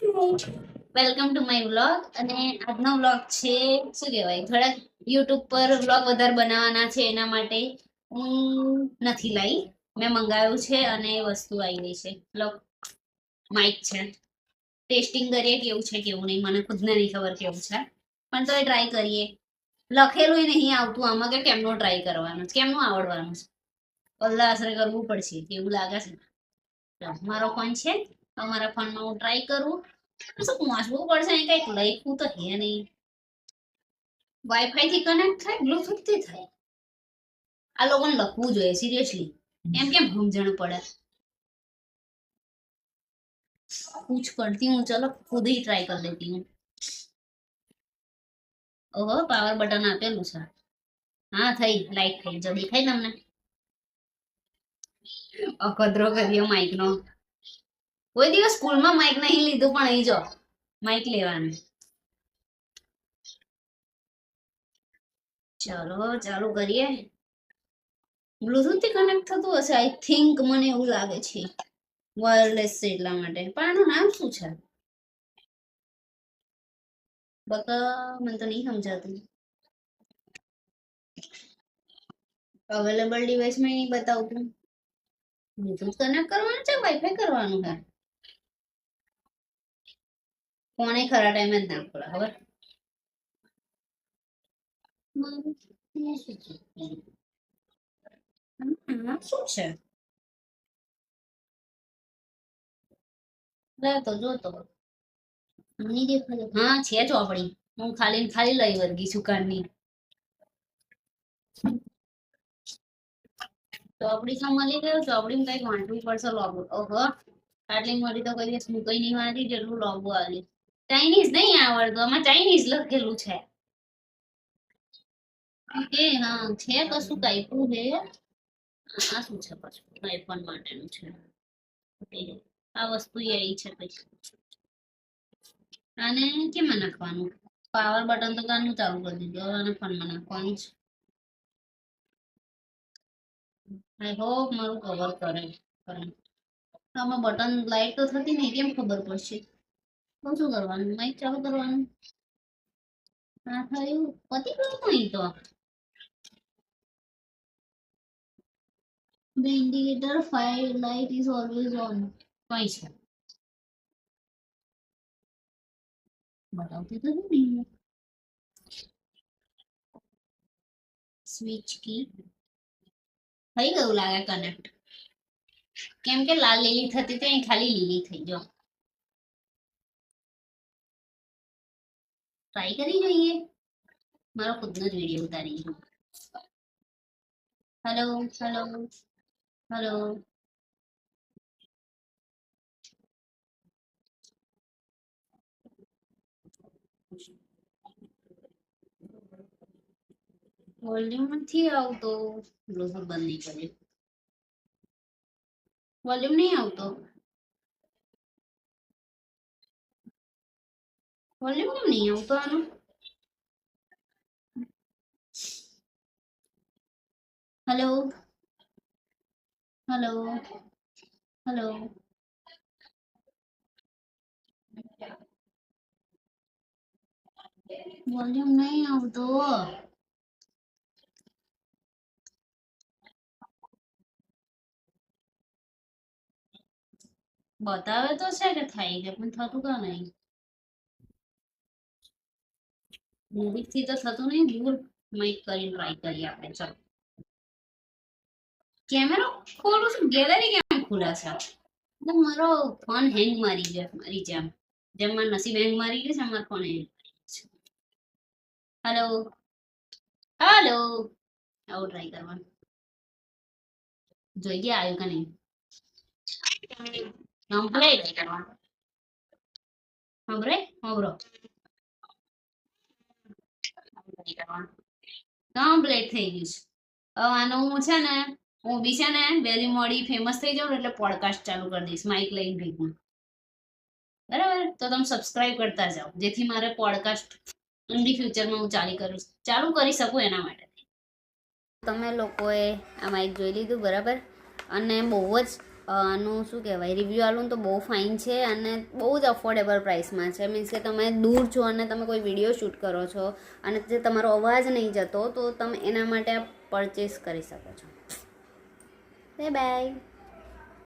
Welcome to my vlog. અને આજનો vlog છે શું કહેવાય, થોડા યુટ્યુબ પર વ્લોગ વધારે બનાવવાના છે, એના માટે હું નથી લાવી. મેં મંગાવ્યું છે અને વસ્તુ આવી ગઈ છે. લોક માઇક છે, ટેસ્ટિંગ કરીએ કેવું છે કેવું નહીં. મને ખુદને નહીં ખબર કેવું છે, પણ તો એ ટ્રાય કરીએ. લખેલું નહીં આવતું આમાં કે કેમનું ટ્રાય કરવાનું, કેમનું આવડવાનું છે. પલ્લા આશરે કરવું પડશે એવું લાગે છે. મારો ફોન છે, તમારા ફોનમાં હું ટ્રાય કરું. શું વાંચવું પડશે, કઈક લખવું તો હે નહીં. વાઈફાઈ થી કનેક્ટ થાય, બ્લુટૂથ થી થાય. આ લોકોને લખવું જોઈએ સિરિયસલી, એમ કેમ સમજણ પડે. कुछ करती हूँ, चलो खुद ही ट्राई कर लेती हूँ. ओहो, पावर बटन આપેલું છે. હા થઈ, લાઈટ થઈ. જો દેખાય તમને? અકદરો કર્યો માઇક નો. કોઈ દિવસ સ્કૂલમાં માઇક નહીં લીધું, પણ અહીં જો માઇક લેવાનું. ચલો ચાલુ કરીએ. બ્લુટૂથ થી કનેક્ટ થતું હશે આઈ થિંક, મને એવું લાગે છે. વાયરલેસ છે એટલા માટે. પણ આનું નામ શું છે બકા? મને તો નહીં સમજાતું. અવેલેબલ ડિવાઇસ માં નહીં બતાવતું. બ્લુટૂથ કનેક્ટ કરવાનું છે, વાઈફાઈ કરવાનું છે. ફોન એ ખરા ટાઈમે જ ના ખોલા ખબર. શું છે તો જોતો નહીં દેખાય. હા છે ચોપડી. હું ખાલી ખાલી લઈ વર્ગી સુકાનની ચોપડી તો મળી ગયો. ચોપડી કઈક વાંચવું પડશે. લોગો ઓહો, આટલી મોટી તો કઈ હું કઈ નહીં વાંચી જેટલું લોગો આવી. ચાઇનીઝ નહીં આવડતું, આમાં ચાઇનીઝ લખેલું છે. કે હા છે કશું કાપ્યું છે. આ શું છે પાછું? આઈફોન માટેનું છે. આ વસ્તુ એ છે પછી. આને કેમાં નાખવાનું? પાવર બટન તો કારનું ચાલુ કરી દીધું, અને ફોનમાં નાખવાનું છે. આઈ હોપ મારું કવર કરે. આમાં બટન લાઈટ તો થતી નહીં, કેમ ખબર પડશે? તો શું કરવાનું? માઇક ચાલુ કરવાનું. હા થયું. પતી ગયું નહીં તો. The indicator fire light is always on. કઈ છે બતાવતી તો નહીં. સ્વિચ કી થઈ ગયું લાગે કનેક્ટ. કેમ કે લાલ લીલી થતી હતી, ખાલી લીલી થઈ. જો ટ્રાય કરી જોઈએ. મારો ખુદનો જ વિડીયો ઉતારી છું. Hello hello hello. વોલ્યુમ નથી આવતો. બ્લુટૂથ બંધ નહીં કરે. વોલ્યુમ નહીં આવતો. વોલ્યુમ કેમ નહીં આવતો આનું? Hello hello hello. વોલ્યુમ નહીં આવતો. બતાવે તો છે કે થાય છે, પણ થતું કા નહીં. નજીક થી તો થતું નહીં. દૂર માઇક કરીને ટ્રાય કરીએ આપણે. ચલો કેમેરો ખોલું છું, ગેલેરી કેમ ખુલા છે? મારો ફોન હેંગ મારી ગયો, મારી જેમ જેમ મારા નસીબ હેંગ મારી ગયું છે. મારો ફોન હેંગ. Hello hello. આવું ટ્રાય કરવાનું. જોઈએ આવ્યું કે નહીં. કમ્પ્લીટ કરવાનું. સાંભળે સાંભળો. કમ્પ્લીટ થઈ ગયું છે. હવે આનો હું છે ને, હું બી છે ને વહેલી મોડી ફેમસ થઈ જાઉં એટલે પોડકાસ્ટ ચાલુ કરી દઈશ માઇક લઈને ભેગું. બરાબર? તો તમે સબસ્ક્રાઇબ કરતા જાઓ, જેથી મારે પોડકાસ્ટ ઇન ધી ફ્યુચરમાં હું ચાલુ કરી શકું એના માટે. તમે લોકોએ આ માઇક જોઈ લીધું બરાબર, અને બહુ જ આનું શું કહેવાય રિવ્યૂ આલું તો બહુ ફાઇન છે અને બહુ જ અફોર્ડેબલ પ્રાઇસમાં છે. મીન્સ કે તમે દૂર છો અને તમે કોઈ વિડીયો શૂટ કરો છો અને જે તમારો અવાજ નહીં જતો તો તમે એના માટે આ પરચેસ કરી શકો છો. Bye bye.